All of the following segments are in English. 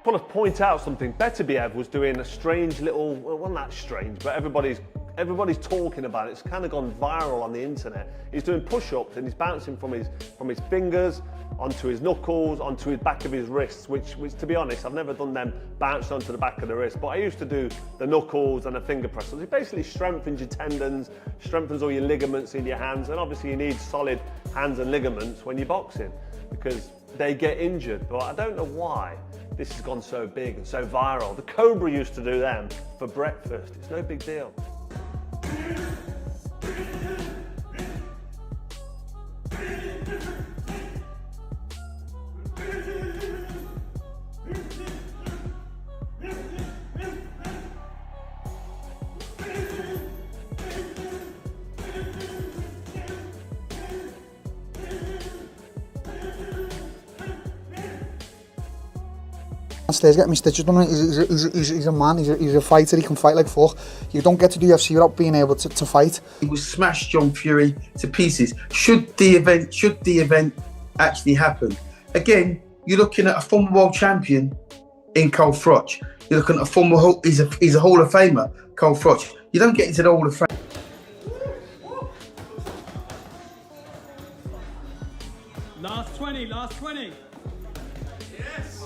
I want to point out something. Beterbiev was doing a strange little, well, wasn't that strange, but everybody's talking about it. It's kind of gone viral on the internet. He's doing push-ups and he's bouncing from his fingers onto his knuckles, onto his back of his wrists, which to be honest, I've never done them bounced onto the back of the wrist, but I used to do the knuckles and the finger presses. It basically strengthens your tendons, strengthens all your ligaments in your hands, and obviously you need solid hands and ligaments when you're boxing because they get injured, but I don't know why this has gone so big and so viral. The Cobra used to do them for breakfast. It's no big deal. Downstairs getting me stitches done. He's a man, he's a fighter, he can fight like fuck. You don't get to do UFC without being able to fight. He will smash John Fury to pieces. Should the event actually happen? Again, you're looking at a former world champion in Carl Froch. You're looking at a former, he's a Hall of Famer, Carl Froch. You don't get into the Hall of Fame. Last 20, last 20. Yes.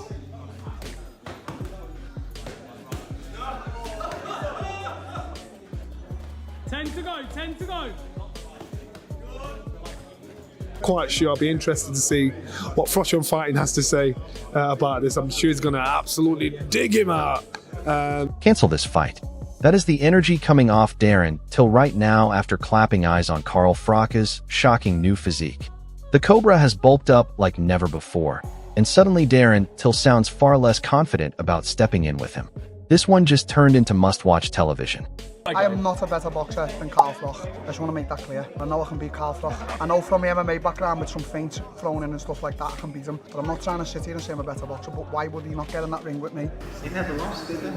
10 to go, 10 to go. Quite sure I'll be interested to see what Froch on Fighting has to say about this. I'm sure he's going to absolutely dig him out. Cancel this fight. That is the energy coming off Darren Till right now after clapping eyes on Carl Froch's shocking new physique. The Cobra has bulked up like never before, and suddenly Darren Till sounds far less confident about stepping in with him. This one just turned into must-watch television. I am not a better boxer than Carl Froch. I just want to make that clear. I know I can beat Carl Froch. I know from my MMA background with some feints thrown in and stuff like that, I can beat him. But I'm not trying to sit here and say I'm a better boxer, but why would he not get in that ring with me? He never lost, did he?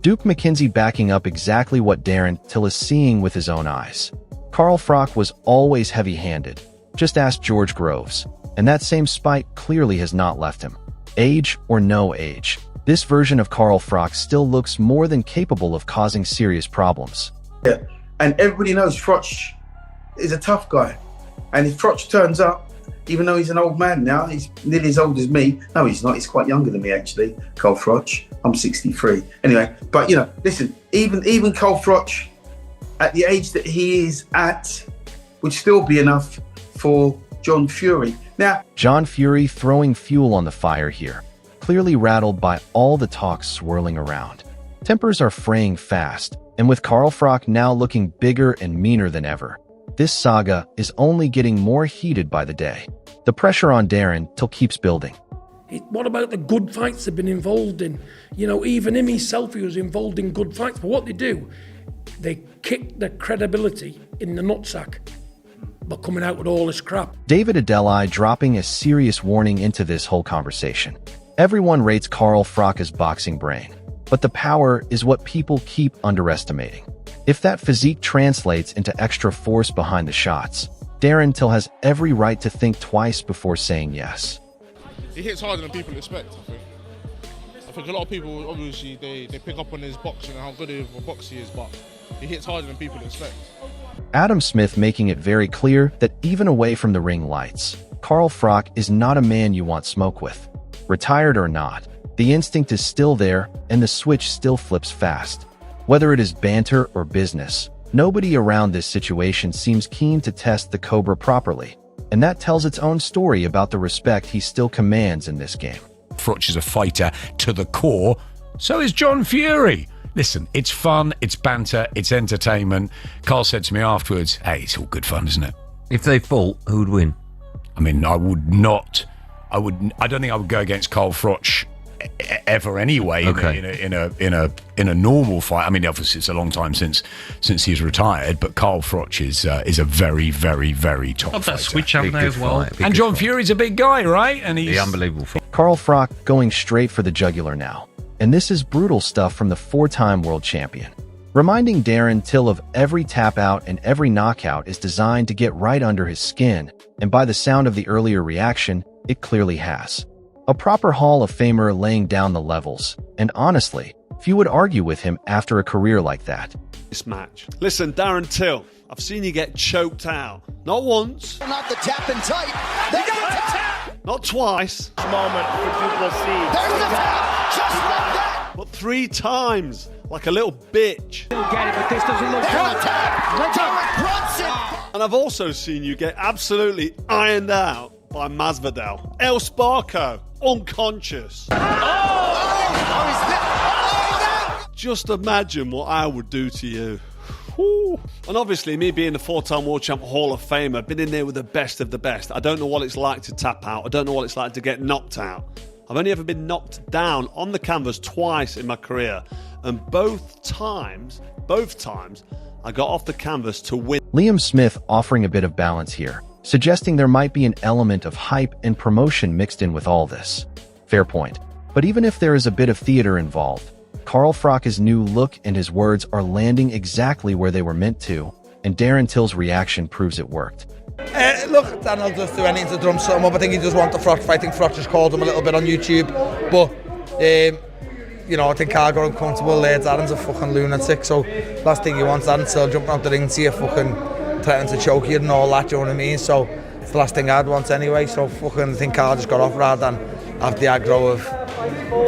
Duke McKenzie backing up exactly what Darren Till is seeing with his own eyes. Carl Froch was always heavy-handed. Just ask George Groves. And that same spite clearly has not left him. Age or no age, this version of Carl Froch still looks more than capable of causing serious problems. Yeah, and everybody knows Froch is a tough guy. And if Froch turns up, even though he's an old man now, he's nearly as old as me. No, he's not. He's quite younger than me, actually, Carl Froch. I'm 63. Anyway, but, you know, listen, even Carl Froch, at the age that he is at, would still be enough for John Fury. Now, John Fury throwing fuel on the fire here, clearly rattled by all the talk swirling around. Tempers are fraying fast, and with Carl Froch now looking bigger and meaner than ever, this saga is only getting more heated by the day. The pressure on Darren Till keeps building. What about the good fights they've been involved in? You know, even him himself, he was involved in good fights. But what they do, they kick the credibility in the nutsack, but coming out with all this crap. David Adeli dropping a serious warning into this whole conversation. Everyone rates Carl Froch's boxing brain, but the power is what people keep underestimating. If that physique translates into extra force behind the shots, Darren Till has every right to think twice before saying yes. He hits harder than people expect, I think. I think a lot of people, obviously, they pick up on his boxing and how good of a boxer he is, but he hits harder than people expect. Adam Smith making it very clear that even away from the ring lights, Carl Froch is not a man you want smoke with. Retired or not, the instinct is still there and the switch still flips fast. Whether it is banter or business, nobody around this situation seems keen to test the Cobra properly, and that tells its own story about the respect he still commands in this game. Froch is a fighter to the core, so is John Fury. Listen, it's fun, it's banter, it's entertainment. Carl said to me afterwards, hey, it's all good fun, isn't it? If they fought, who would win? I mean, I don't think I would go against Carl Froch ever anyway. Okay. in a normal fight. I mean, obviously it's a long time since he's retired, but Carl Froch is a very, very, very top fighter. That switch up there as well. And John Fury's a big guy, right? And he's unbelievable. Carl Froch going straight for the jugular now. And this is brutal stuff from the four-time world champion. Reminding Darren Till of every tap out and every knockout is designed to get right under his skin, and by the sound of the earlier reaction, it clearly has. A proper Hall of Famer laying down the levels, and honestly, few would argue with him after a career like that. This match. Listen, Darren Till, I've seen you get choked out. Not once. Not the tap and tight. They got a tap. Not twice. Moment for Duplessis. There's the tap, just like that. But 3 times, like a little bitch. He'll get it, but this doesn't look good. Derek Brunson. And I've also seen you get absolutely ironed out by Masvidal. El Sparko, unconscious. Just imagine what I would do to you. Whew. And obviously, me being a 4-time World Champ Hall of Famer, been in there with the best of the best. I don't know what it's like to tap out. I don't know what it's like to get knocked out. I've only ever been knocked down on the canvas twice in my career. And both times, I got off the canvas to win. Liam Smith offering a bit of balance here, suggesting there might be an element of hype and promotion mixed in with all this. Fair point. But even if there is a bit of theater involved, Carl Froch's new look and his words are landing exactly where they were meant to, and Darren Till's reaction proves it worked. Look, Daniel just do anything to drum something up. I think he just wants the Froch fight. I think Froch just called him a little bit on YouTube. But, you know, I think Carl got uncomfortable there. Darren's a fucking lunatic, so last thing he wants, Darren Till jumping out the ring to you, fucking threatening to choke you and all that, you know what I mean? So it's the last thing I'd want anyway. So fucking I think Carl just got off rather than have the aggro of,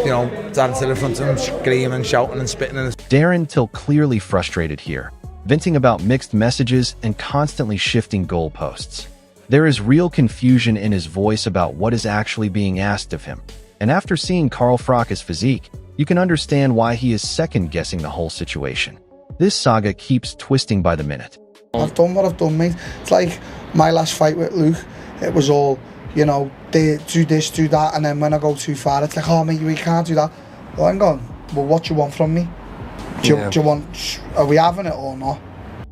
you know, Darren Till in front of him, screaming, shouting and spitting in his... Darren Till clearly frustrated here, venting about mixed messages and constantly shifting goalposts. There is real confusion in his voice about what is actually being asked of him, and after seeing Carl Froch's physique, you can understand why he is second-guessing the whole situation. This saga keeps twisting by the minute. I've done what I've done, mate. It's like my last fight with Luke. It was all, you know, they do this, do that, and then when I go too far, it's like, oh, mate, we can't do that. Well, hang on. Well, what do you want from me? Do you want... Are we having it or not?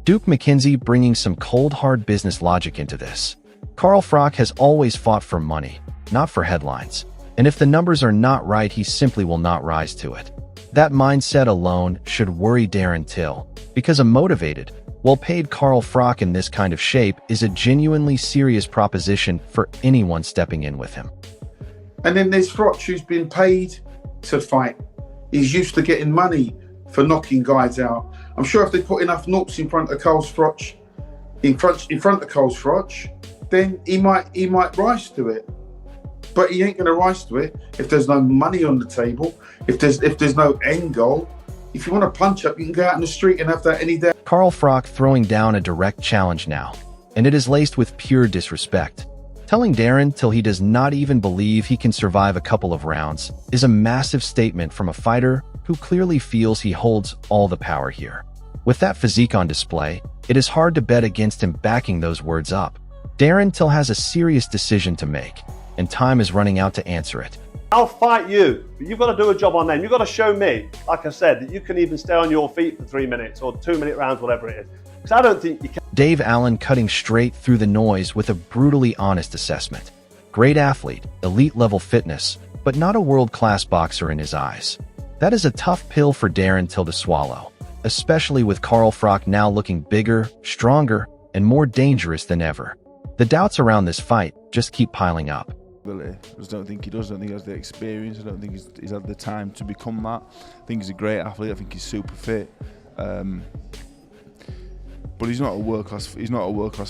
Duke McKenzie bringing some cold, hard business logic into this. Carl Froch has always fought for money, not for headlines. And if the numbers are not right, he simply will not rise to it. That mindset alone should worry Darren Till, because a motivated, well-paid Carl Froch in this kind of shape is a genuinely serious proposition for anyone stepping in with him. And then there's Froch, who's been paid to fight. He's used to getting money for knocking guys out. I'm sure if they put enough knocks in front of Carl Froch, in front of Carl Froch, then he might rise to it. But he ain't going to rise to it if there's no money on the table, if there's no end goal. If you want to punch up, you can go out in the street and have that any day. Carl Froch throwing down a direct challenge now, and it is laced with pure disrespect. Telling Darren Till he does not even believe he can survive a couple of rounds is a massive statement from a fighter who clearly feels he holds all the power here. With that physique on display, it is hard to bet against him backing those words up. Darren Till has a serious decision to make, and time is running out to answer it. I'll fight you, but you've got to do a job on them. You've got to show me, like I said, that you can even stay on your feet for 3 minutes or 2-minute rounds, whatever it is. Because I don't think you can. Dave Allen cutting straight through the noise with a brutally honest assessment. Great athlete, elite level fitness, but not a world-class boxer in his eyes. That is a tough pill for Darren Till to swallow, especially with Carl Froch now looking bigger, stronger, and more dangerous than ever. The doubts around this fight just keep piling up. I just don't think he does. I don't think he has the experience. I don't think he's had the time to become that. I think he's a great athlete. I think he's super fit. But he's not a world-class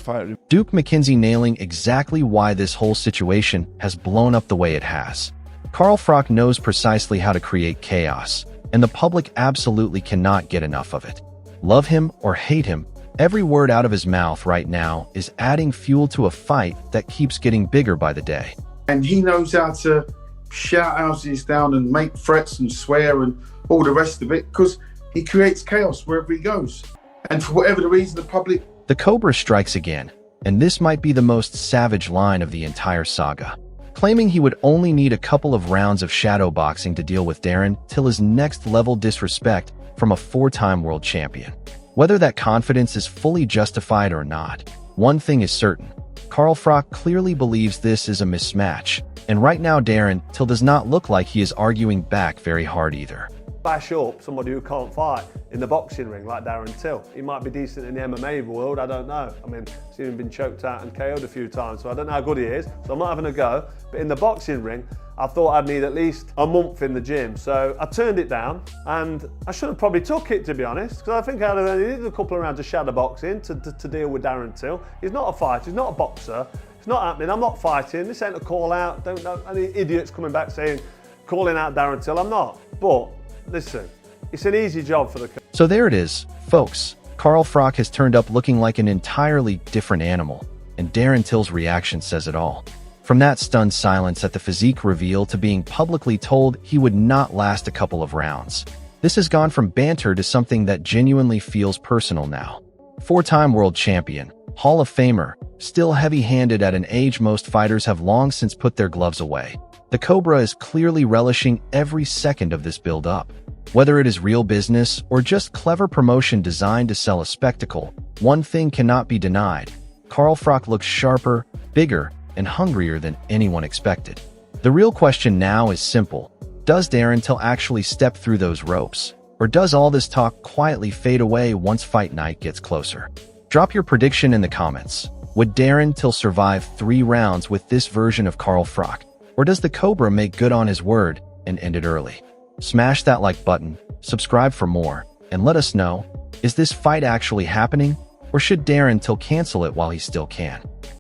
fighter. Duke McKenzie nailing exactly why this whole situation has blown up the way it has. Carl Froch knows precisely how to create chaos, and the public absolutely cannot get enough of it. Love him or hate him, every word out of his mouth right now is adding fuel to a fight that keeps getting bigger by the day. And he knows how to shout houses down and make threats and swear and all the rest of it, because he creates chaos wherever he goes. And for whatever the reason, the public... The Cobra strikes again, and this might be the most savage line of the entire saga. Claiming he would only need a couple of rounds of shadow boxing to deal with Darren Till's next-level disrespect from a 4-time world champion. Whether that confidence is fully justified or not, one thing is certain. Carl Froch clearly believes this is a mismatch, and right now Darren Till does not look like he is arguing back very hard either. bash up somebody who can't fight in the boxing ring like Darren Till. He might be decent in the MMA world, I don't know. I mean, I've seen him been choked out and KO'd a few times, so I don't know how good he is, so I'm not having a go. But in the boxing ring, I thought I'd need at least a month in the gym. So I turned it down, and I should have probably took it, to be honest, because I think I'd have needed a couple of rounds of shadow boxing to deal with Darren Till. He's not a fighter, he's not a boxer. It's not happening, I'm not fighting. This ain't a call out. Don't know any idiots coming back saying, calling out Darren Till. I'm not. But listen, it's an easy job for the coach. So there it is, folks. Carl Froch has turned up looking like an entirely different animal, and Darren Till's reaction says it all. From that stunned silence at the physique reveal to being publicly told he would not last a couple of rounds. This has gone from banter to something that genuinely feels personal now. Four-time world champion, Hall of Famer, still heavy-handed at an age most fighters have long since put their gloves away. The Cobra is clearly relishing every second of this build-up. Whether it is real business or just clever promotion designed to sell a spectacle, one thing cannot be denied. Carl Froch looks sharper, bigger, and hungrier than anyone expected. The real question now is simple. Does Darren Till actually step through those ropes? Or does all this talk quietly fade away once fight night gets closer? Drop your prediction in the comments. Would Darren Till survive 3 rounds with this version of Carl Froch? Or does the Cobra make good on his word and end it early? Smash that like button, subscribe for more, and let us know, is this fight actually happening? Or should Darren Till cancel it while he still can?